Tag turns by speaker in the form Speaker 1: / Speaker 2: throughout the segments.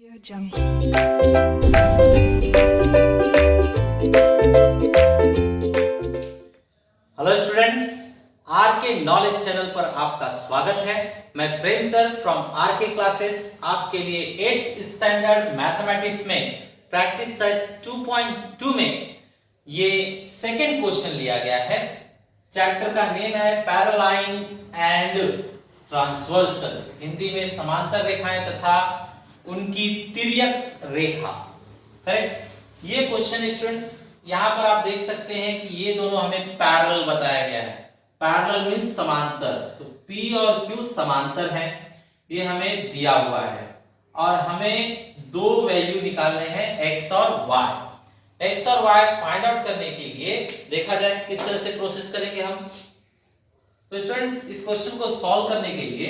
Speaker 1: Audio Jungle.
Speaker 2: Hello students, R K knowledge channel पर आपका स्वागत है। मैं Prem sir from R K classes आपके लिए 8th स्टैंडर्ड मैथमेटिक्स में प्रैक्टिस सेट 2.2 में ये सेकंड क्वेश्चन लिया गया है। चैप्टर का नेम है पैरालाइन एंड ट्रांसवर्सल, हिंदी में समांतर रेखाएं तथा उनकी तिर्यक रेखा। करेक्ट। ये क्वेश्चन स्टूडेंट्स यहां पर आप देख सकते हैं कि ये दोनों हमें पैरेलल बताया गया है। पैरेलल मींस समांतर, तो P और Q समांतर हैं, ये हमें दिया हुआ है और हमें दो वैल्यू निकालने हैं x और y। x और y फाइंड आउट करने के लिए देखा जाए किस तरह से प्रोसेस करेंगे हम। तो स्टूडेंट्स इस क्वेश्चन को सॉल्व करने के लिए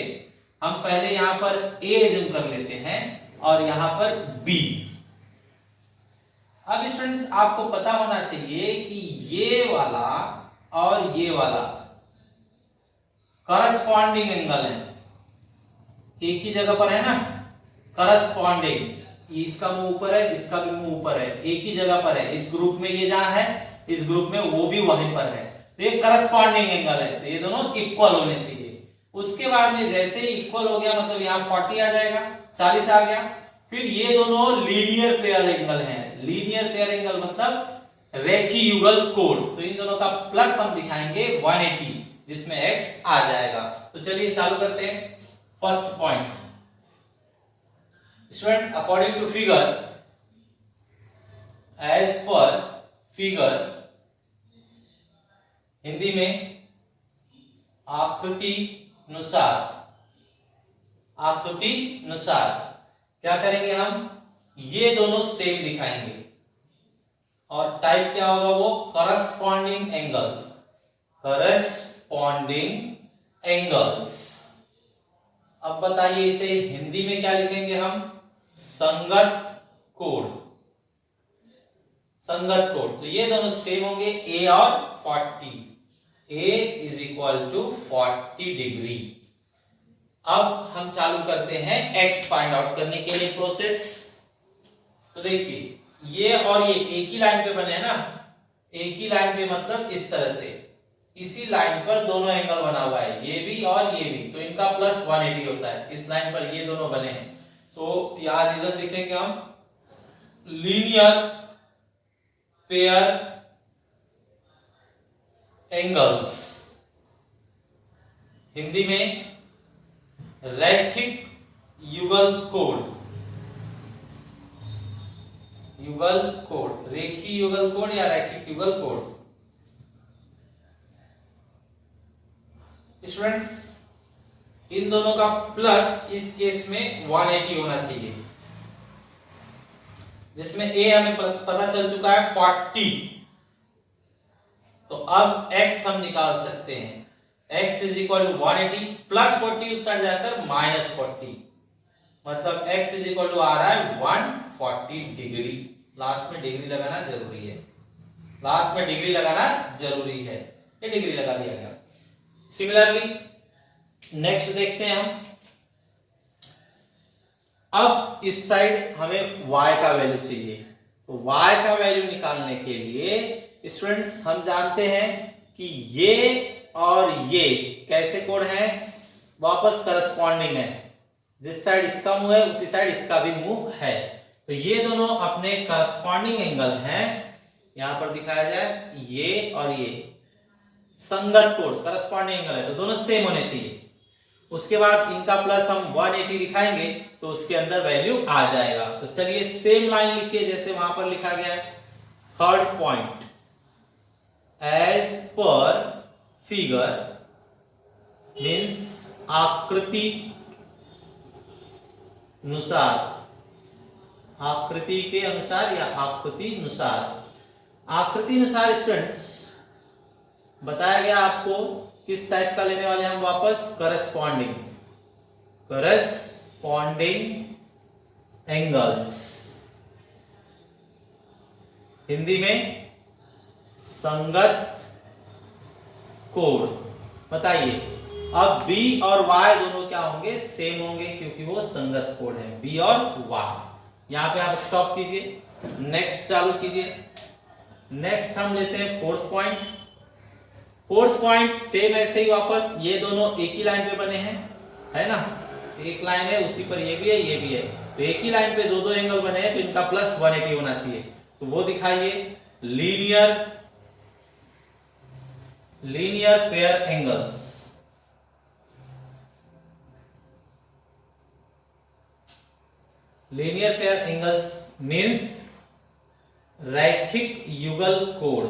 Speaker 2: हम पहले यहां पर a एज्यूम कर लेते हैं और यहां पर b। अब स्टूडेंट्स आपको पता होना चाहिए कि ये वाला और ये वाला करस्पॉन्डिंग एंगल है, एक ही जगह पर है ना, करस्पॉन्डिंग। इसका मुंह ऊपर है, इसका भी मुंह ऊपर है, एक ही जगह पर है। इस ग्रुप में ये जहां है, इस ग्रुप में वो भी वहीं पर है, तो ये करस्पॉन्डिंग एंगल है, तो ये दोनों इक्वल होने चाहिए। उसके बाद में जैसे ही इक्वल हो गया मतलब यहाँ 40 आ जाएगा, 40 आ गया। फिर ये दोनों लीनियर पेयर एंगल हैं। लीनियर पेयर एंगल मतलब रेखीय युगल कोण, तो इन दोनों का प्लस हम दिखाएंगे 180 जिसमें x आ जाएगा। तो चलिए चालू करते हैं। First point student, according to figure, as per figure, Hindi में आकृति अनुसार, आकृति अनुसार क्या करेंगे हम, ये दोनों सेम दिखाएंगे और टाइप क्या होगा वो करस्पॉन्डिंग एंगल्स, करस्पॉन्डिंग एंगल्स। अब बताइए इसे हिंदी में क्या लिखेंगे हम, संगत कोण, संगत कोण। तो ये दोनों सेम होंगे a और 40, a is equal to 40 degree. अब हम चालू करते हैं x फाइंड आउट करने के लिए प्रोसेस। तो देखिए ये और ये एक ही लाइन पे बने हैं ना, एक ही लाइन पे मतलब इस तरह से, इसी लाइन पर दोनों एंगल बना हुआ है, ये भी और ये भी, तो इनका प्लस 180 होता है। इस लाइन पर ये दोनों बने हैं, तो यहां रीजन लिखेंगे हम लीनियर पेयर एंगल्स, हिंदी में रैखिक युगल कोण, युगल कोण, रेखीय युगल कोण या रैखिक युगल कोण। स्टूडेंट्स इन दोनों का प्लस इस केस में 180 होना चाहिए, जिसमें a हमें पता चल चुका है 40। तो अब x हम निकाल सकते हैं, x is equal to 180 plus 40 उस साइड जाकर माइनस 40, मतलब x इज इक्वल टू आ रहा है 140 डिग्री। लास्ट में डिग्री लगाना जरूरी है, लास्ट में डिग्री लगाना जरूरी है, ये डिग्री लगा दिया गया। सिमिलरली नेक्स्ट देखते हैं हम। अब इस साइड हमें y का वैल्यू चाहिए, तो y का वैल्यू निकालने के लिए स्टूडेंट्स हम जानते हैं कि ये और ये कैसे कोण है, वापस करस्पॉन्डिंग है। जिस साइड इसका मुंह है उसी साइड इसका भी मुंह है, तो ये दोनों अपने करस्पॉन्डिंग एंगल हैं। यहां पर दिखाया जाए ये और ये संगत कोण, करस्पॉन्डिंग एंगल है, तो दोनों सेम होने चाहिए। उसके बाद इनका प्लस हम 180 दिखाएंगे तो उसके अंदर वैल्यू आ जाएगा। तो चलिए सेम लाइन लिखिए जैसे वहां पर लिखा गया है। Third point, as per figure means आकृति अनुसार, आकृति के अनुसार या आकृति अनुसार। आकृति अनुसार स्टूडेंट्स बताया गया आपको किस टाइप का लेने वाले हम वापस, करस्पॉन्डिंग, करस्पॉन्डिंग एंगल्स, हिंदी में संगत कोण। बताइए अब b और y दोनों क्या होंगे, सेम होंगे क्योंकि वो संगत कोण है, b और y। यहाँ पे आप स्टॉप कीजिए, नेक्स्ट चालू कीजिए। नेक्स्ट हम लेते हैं fourth point. Fourth point same ऐसे ही वापस, ये दोनों एक ही लाइन पे बने हैं, है ना, एक लाइन है उसी पर ये भी है ये भी है, तो एक ही लाइन पे दो दो एंगल बने हैं, तो इनका प्लस 180 होना चाहिए। तो वो दिखाइए, linear pair angles. Linear pair angles means रैखिक युगल कोण।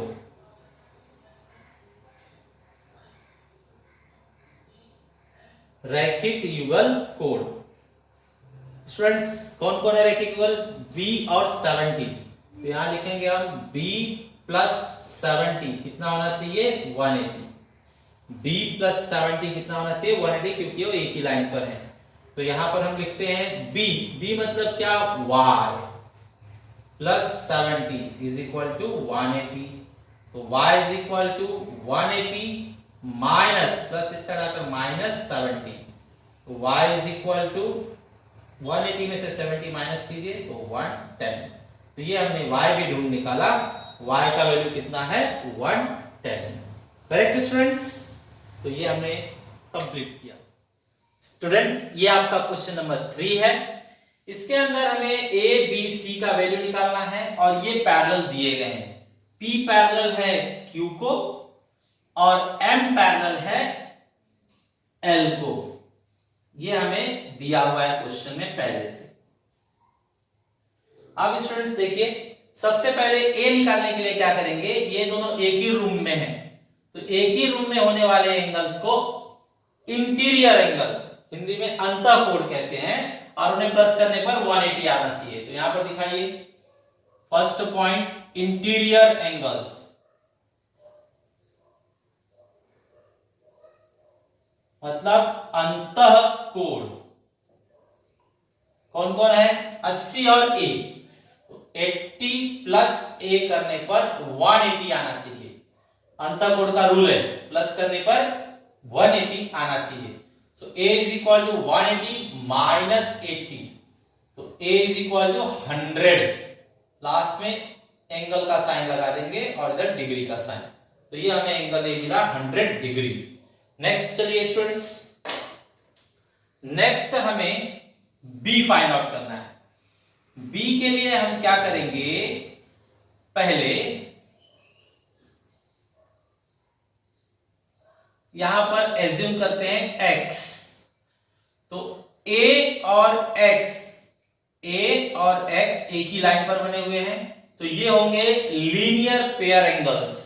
Speaker 2: रैखिक युगल कोण स्टूडेंट्स कौन कौन है रैखिक युगल? b और 70। तो यहां लिखेंगे हम b प्लस 70 कितना होना चाहिए? 180। b प्लस 70 कितना होना चाहिए? 180, क्योंकि वो एक ही लाइन पर है। तो यहां पर हम लिखते हैं b मतलब क्या? y plus 70 is equal to 180। तो y is equal to 180 minus, plus इस तरह का माइनस 70। तो y इज इक्वल टू 180 में से 70 माइनस कीजिए तो 110। तो ये हमने y भी ढूंढ निकाला, y का वैल्यू कितना है? 110। Correct students? तो ये हमने कंप्लीट किया। स्टूडेंट्स ये आपका क्वेश्चन नंबर 3 है। इसके अंदर हमें a b c का वैल्यू निकालना है और ये पैरेलल दिए गए हैं। p पैरेलल है q को और m पैरेलल है l को। ये हमें दिया हुआ है क्वेश्चन में पहले से। अब स्टूडेंट्स देखिए, सबसे पहले a निकालने के लिए क्या करेंगे? ये दोनों एक ही रूम में हैं, तो एक ही रूम में होने वाले एंगल्स को इंटीरियर एंगल, हिंदी में अंतःकोण कहते हैं, और उन्हें प्लस करने पर 180 आना चाहिए। तो यहां पर दिखाइए, फर्स्ट पॉइंट इंटीरियर एंगल्स, मतलब अंतःकोण कौन कौन है? 80 और a। तो 80 प्लस a करने पर 180 आना चाहिए। अंतःकोण का रूल है, प्लस करने पर 180 आना चाहिए। So a is equal to 180 minus 80, तो a is equal to 100। Last में एंगल का साइन लगा देंगे और इधर डिग्री का साइन। तो ये हमें एंगल a मिला 100 डिग्री। नेक्स्ट चलिए स्टूडेंट्स, नेक्स्ट हमें b फाइंड आउट करना है। b के लिए हम क्या करेंगे? पहले यहां पर एज्यूम करते हैं x। तो a और x एक ही लाइन पर बने हुए हैं, तो ये होंगे लीनियर पेयर एंगल्स,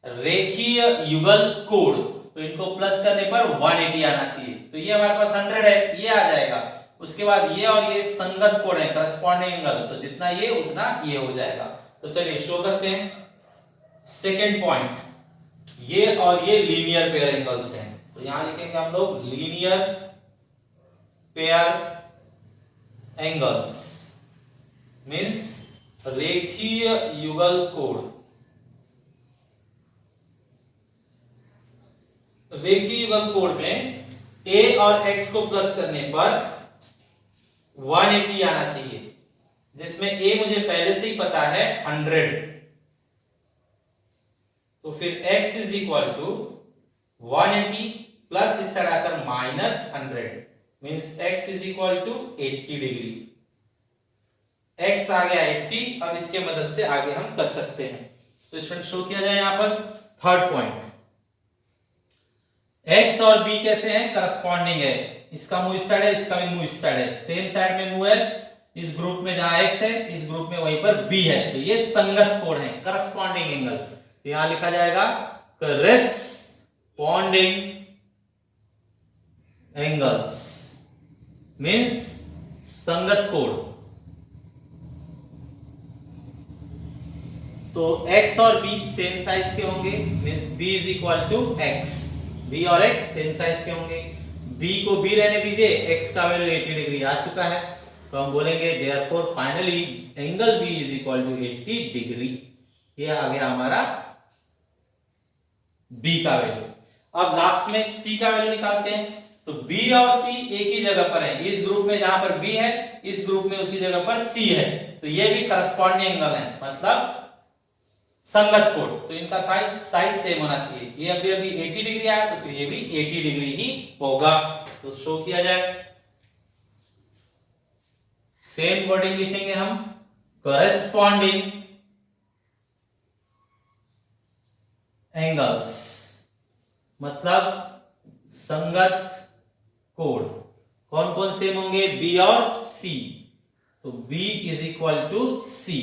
Speaker 2: रेखीय युगल कोण। तो इनको प्लस करने पर 180 आना चाहिए। तो ये हमारे पास 100 है, ये आ जाएगा। उसके बाद ये और ये संगत कोण है, करस्पॉन्डिंग एंगल, तो जितना ये उतना ये हो जाएगा। तो चलिए शो करते हैं। सेकेंड पॉइंट, ये और ये लीनियर पेयर एंगल्स हैं, तो यहां लिखेंगे हम लोग लीनियर पेयर एंगल्स मींस रेखीय युगल कोण। रेखीय युगल कोण में a और x को प्लस करने पर 180 आना चाहिए, जिसमें a मुझे पहले से ही पता है 100। तो फिर x is equal to 180 plus इस तरह कर minus 100 means x is equal to 80 degree. x आ गया 80। अब इसके मदद से आगे हम कर सकते हैं। तो स्टूडेंट शो किया जाए यहां पर थर्ड पॉइंट, x और b कैसे हैं? करस्पॉन्डिंग है। इसका मुंह इस साइड है, इसका भी मुंह इस साइड है, सेम साइड में मुंह है। इस ग्रुप में जहां x है, इस ग्रुप में वहीं पर b है, तो ये संगत कोण है, करस्पॉन्डिंग एंगल। तो यहां लिखा जाएगा करस्पॉन्डिंग एंगल्स मींस संगत कोण। तो x और b सेम साइज के होंगे means b is equal to x। b और x सेम साइज के होंगे। b को b रहने दीजिए, x का वैल्यू 80 डिग्री आ चुका है, तो हम बोलेंगे therefore finally angle b is equal to 80 degree. ये आ गया हमारा b का वैल्यू। अब लास्ट में c का वैल्यू निकालते हैं। तो बी और सी एक ही जगह पर है, इस ग्रुप में जहां पर बी है, इस ग्रुप में उसी जगह पर सी है, तो ये भी करस्पॉन्डिंग एंगल है, मतलब संगत कोण। तो इनका साइज सेम होना चाहिए। ये अभी अभी 80 डिग्री आया, तो फिर ये भी 80 डिग्री ही होगा। तो शो किया जाए, सेम वर्डिंग लिखेंगे हम, करस्पॉन्डिंग एंगल्स, मतलब संगत कोण। कौन कौन सेम होंगे? बी और सी। तो B is equal to C.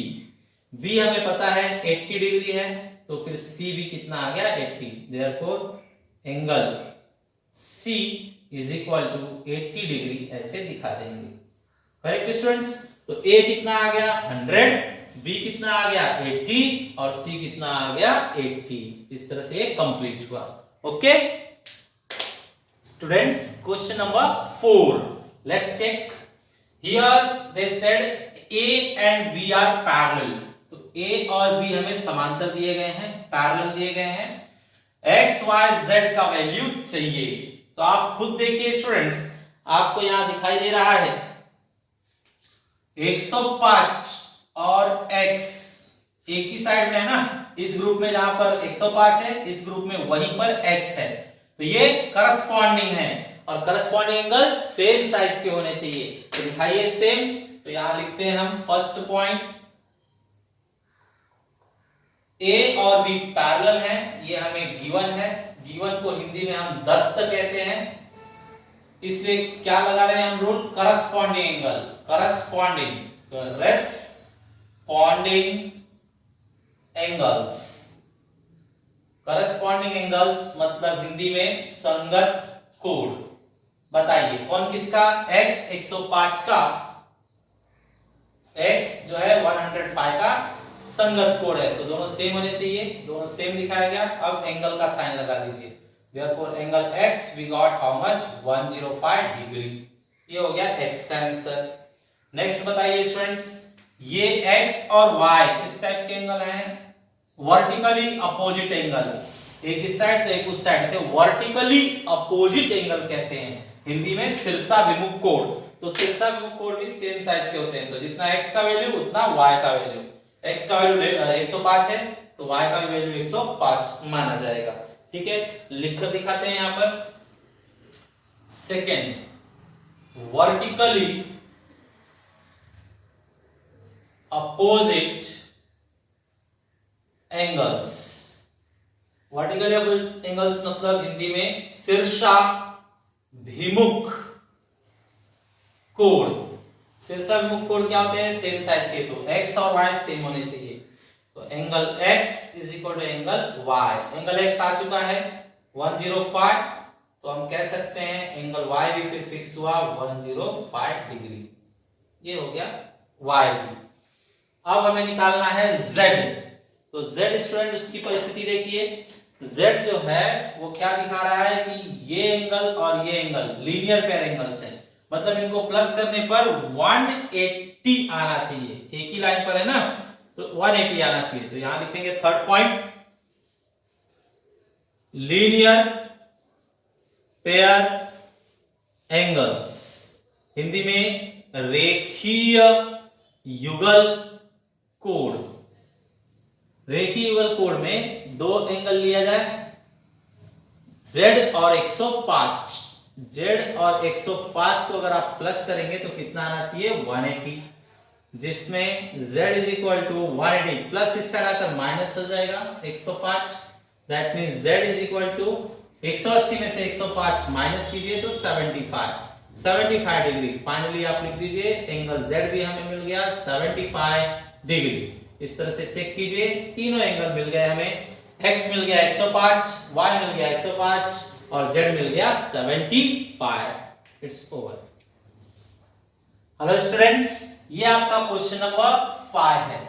Speaker 2: B हमें पता है 80 डिग्री है, तो फिर C भी कितना आ गया? 80। Therefore angle C is equal to 80 degree ऐसे दिखा देंगे। Correct students? तो A कितना आ गया? 100, B कितना आ गया? 80 और C कितना आ गया? 80। इस तरह से ये कंप्लीट हुआ। Okay students, question number 4, let's check. Here they said A and B are parallel. तो A और B हमें समांतर दिए गए हैं, पैरेलल दिए गए हैं। X, Y, Z का वैल्यू चाहिए। तो आप खुद देखिए स्टूडेंट्स, आपको यहां दिखाई दे रहा है 105 और X एक ही साइड में है ना, इस ग्रुप में जहां पर 105 है, इस ग्रुप में वहीं पर X है, तो ये करस्पॉन्डिंग है और करस्पॉन्डिंग एंगल सेम साइज के होने चाहिए। तो दिखाइए सेम। तो यहां लिखते हैं हम फर्स्ट पॉइंट, A और B पैरेलल हैं, ये हमें गिवन है। गिवन को हिंदी में हम दत्त कहते हैं, इसलिए क्या लगा रहे हैं हम rule? Corresponding angle. Corresponding angles, corresponding angles मतलब हिंदी में संगत कोण। बताइए कौन किसका? X 105 का, X जो है 105 का संगत कोण है, तो दोनों सेम होने चाहिए, दोनों सेम दिखाया गया। अब एंगल का साइन लगा दीजिए। Therefore angle X we got how much? 105 degree. ये हो गया X का आंसर। नेक्स्ट बताइए स्टूडेंट्स, ये X और Y किस टाइप के एंगल हैं? वर्टिकली अपोजिट एंगल, एक इस साइड तो एक उस साइड से वर्टिकली अपोजिट एंगल कहते हैं, हिंदी में शीर्षा विमुख कोण। तो शीर्षा विमुख कोण भी सेम साइज के होते हैं, तो जितना x का वैल्यू उतना y का वैल्यू। x का वैल्यू 105 है, तो y का वैल्यू 105 माना जाएगा। ठीक है, लिखकर दिखाते हैं यहां पर। Second, vertically opposite angles. Vertically opposite angles मतलब हिंदी में शीर्षाभिमुख कोण। शीर्षाभिमुख कोण क्या होते हैं? सेम साइज के, तो x और y सेम होने चाहिए। तो angle x is equal to angle y। Angle x आ चुका है 105, तो हम कह सकते हैं एंगल y भी फिर फिक्स हुआ 105 डिग्री। ये हो गया y की। अब हमें निकालना है z। तो z स्टूडेंट उसकी परिस्थिति देखिए, z जो है वो क्या दिखा रहा है कि ये एंगल और ये एंगल लीनियर पेयर एंगल्स हैं, मतलब इनको प्लस करने पर 180 आना चाहिए। एक ही लाइन पर है ना, तो 180 आना चाहिए। तो यहां लिखेंगे third point, linear pair angles, Hindi में रेखीय युगल कोण। रेखीय युगल कोण में दो एंगल लिया जाए, Z और 105। Z और 105 को अगर आप प्लस करेंगे तो कितना आना चाहिए? 180, जिसमें Z is equal to 180 plus इस साइड आकर माइनस हो जाएगा 105। That means Z is equal to 180 में से 105 माइनस कीजिए तो 75 डिग्री। फाइनली आप लिख दीजिए एंगल Z भी हमें मिल गया 75 डिग्री। इस तरह से चेक कीजिए, तीनों एंगल मिल गए हमें। x मिल गया 105, y मिल गया 105 और z मिल गया 75। It's over. हेलो स्टूडेंट्स, ये आपका क्वेश्चन नंबर 5 है।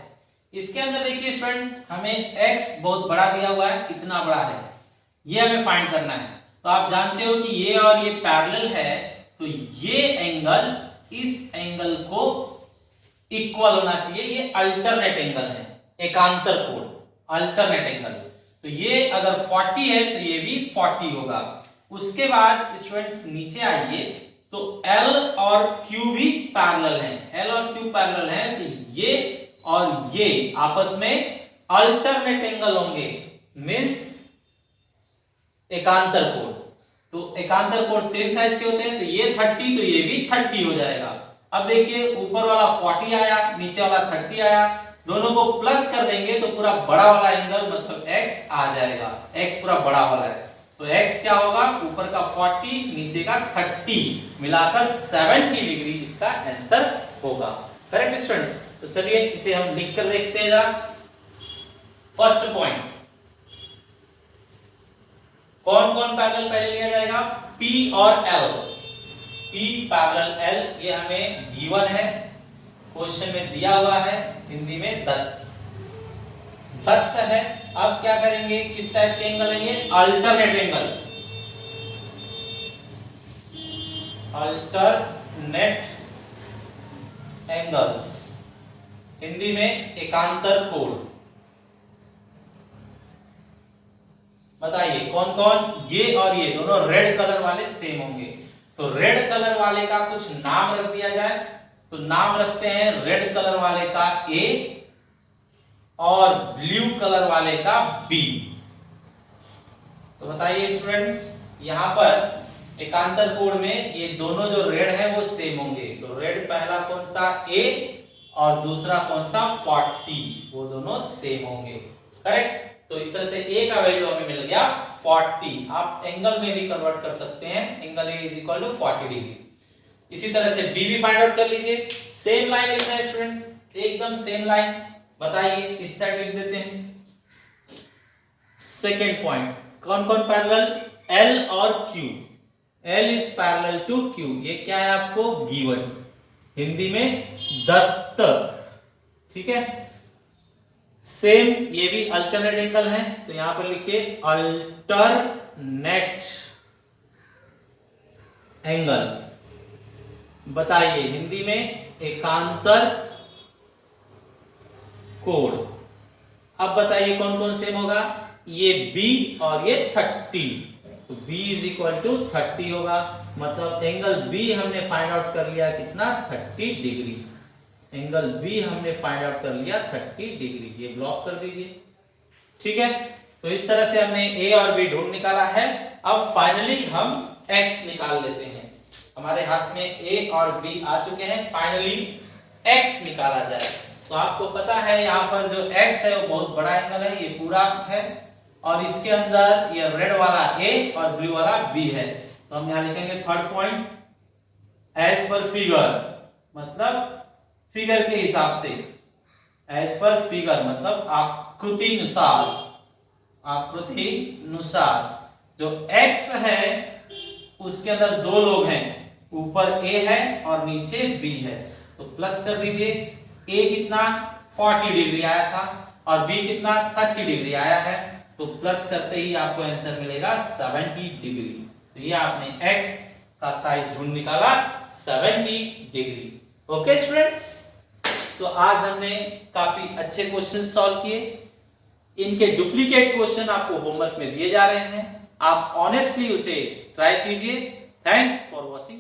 Speaker 2: इसके अंदर देखिए स्टूडेंट, हमें x बहुत बड़ा दिया हुआ है, इतना बड़ा है, ये हमें फाइंड करना है। तो आप जानते हो कि ये और ये पैरेलल है, तो ये एंगल इस एंगल को इक्वल होना चाहिए। ये अल्टरनेट एंगल है, एकांतर कोण, अल्टरनेट एंगल। तो ये अगर 40 है तो ये भी 40 होगा। उसके बाद स्टूडेंट्स नीचे आइए तो L और Q भी पैरेलल हैं। L और Q पैरेलल हैं तो ये और ये आपस में अल्टरनेट एंगल होंगे, मींस एकांतर कोण। तो एकांतर कोण सेम साइज के होते हैं, तो ये 30 तो ये भी 30 हो जाएगा। अब देखिए ऊपर वाला 40 आया, नीचे वाला 30 आया, दोनों को प्लस कर देंगे तो पूरा बड़ा वाला एंगल मतलब x आ जाएगा। x पूरा बड़ा वाला है तो x क्या होगा, ऊपर का 40 नीचे का 30 मिलाकर 70 डिग्री इसका आंसर होगा। Correct students? तो चलिए इसे हम लिख कर देखते हैं जरा। फर्स्ट पॉइंट, कौन कौन पैरेलल पहले लिया जाएगा, P और L। P पैरेलल L ये हमें गिवन है, क्वेश्चन में दिया हुआ है, हिंदी में दत्त है। अब क्या करेंगे, किस टाइप के एंगल है ये, alternate angle, alternate angles, Hindi में एकांतर कोण। बताइए कौन कौन, ये और ये दोनों रेड कलर वाले सेम होंगे। तो रेड कलर वाले का कुछ नाम रख दिया जाए, तो नाम रखते हैं रेड कलर वाले का A और ब्लू कलर वाले का B। तो बताइए स्टूडेंट्स, यहां पर एकांतर कोण में ये दोनों जो रेड है वो सेम होंगे। तो रेड पहला कौन सा, A, और दूसरा कौन सा 40, वो दोनों सेम होंगे। करेक्ट? तो इस तरह से A का वैल्यू हमें मिल गया 40। आप एंगल में भी कन्वर्ट कर सकते हैं, angle A is equal to 40 degree. इसी तरह से B भी फाइंड आउट कर लीजिए। सेम लाइन लिखना है स्टूडेंट्स, एकदम सेम लाइन। बताइए इस साइड लिख देते हैं। सेकेंड पॉइंट, कौन कौन पैरेलल, L और Q। L is parallel to Q, ये क्या है आपको गिवन, हिंदी में दत्त। ठीक है, सेम ये भी अल्टरनेट एंगल है, तो यहां पर लिखिए अल्टरनेट एंगल। बताइए हिंदी में एकांतर कोण। अब बताइए कौन कौन सेम होगा, ये B और ये 30, तो B इज इक्वल टू 30 होगा, मतलब एंगल B हमने फाइंड आउट कर लिया कितना, 30 डिग्री। एंगल B हमने फाइंड आउट कर लिया 30 डिग्री, ये ब्लॉक कर दीजिए। ठीक है, तो इस तरह से हमने A और B ढूंढ निकाला है। अब फाइनली हम X निकाल लेते हैं। हमारे हाथ में A और B आ चुके हैं, फाइनली X निकाला जाए। तो आपको पता है यहाँ पर जो X है वो बहुत बड़ा एंगल है, ये पूरा है, और इसके अंदर ये रेड वाला A और ब्लू वाला B है। तो हम यहाँ लिखेंगे third point, as per figure, मतलब फिगर के हिसाब से, एज पर फिगर मतलब आकृति अनुसार, आकृति अनुसार जो X है उसके अंदर दो लोग हैं, ऊपर A है और नीचे B है, तो प्लस कर दीजिए। A कितना 40 डिग्री आया था और B कितना 30 डिग्री आया है, तो प्लस करते ही आपको आंसर मिलेगा 70 डिग्री। तो ये आपने X का साइज ढूंढ निकाला 70 डिग्री। ओके स्टूडेंट्स, तो आज हमने काफी अच्छे क्वेश्चन सॉल्व किए। इनके डुप्लीकेट क्वेश्चन आपको होमवर्क में दिए जा रहे हैं, आप ऑनेस्टली उसे ट्राई कीजिए। Thanks for watching.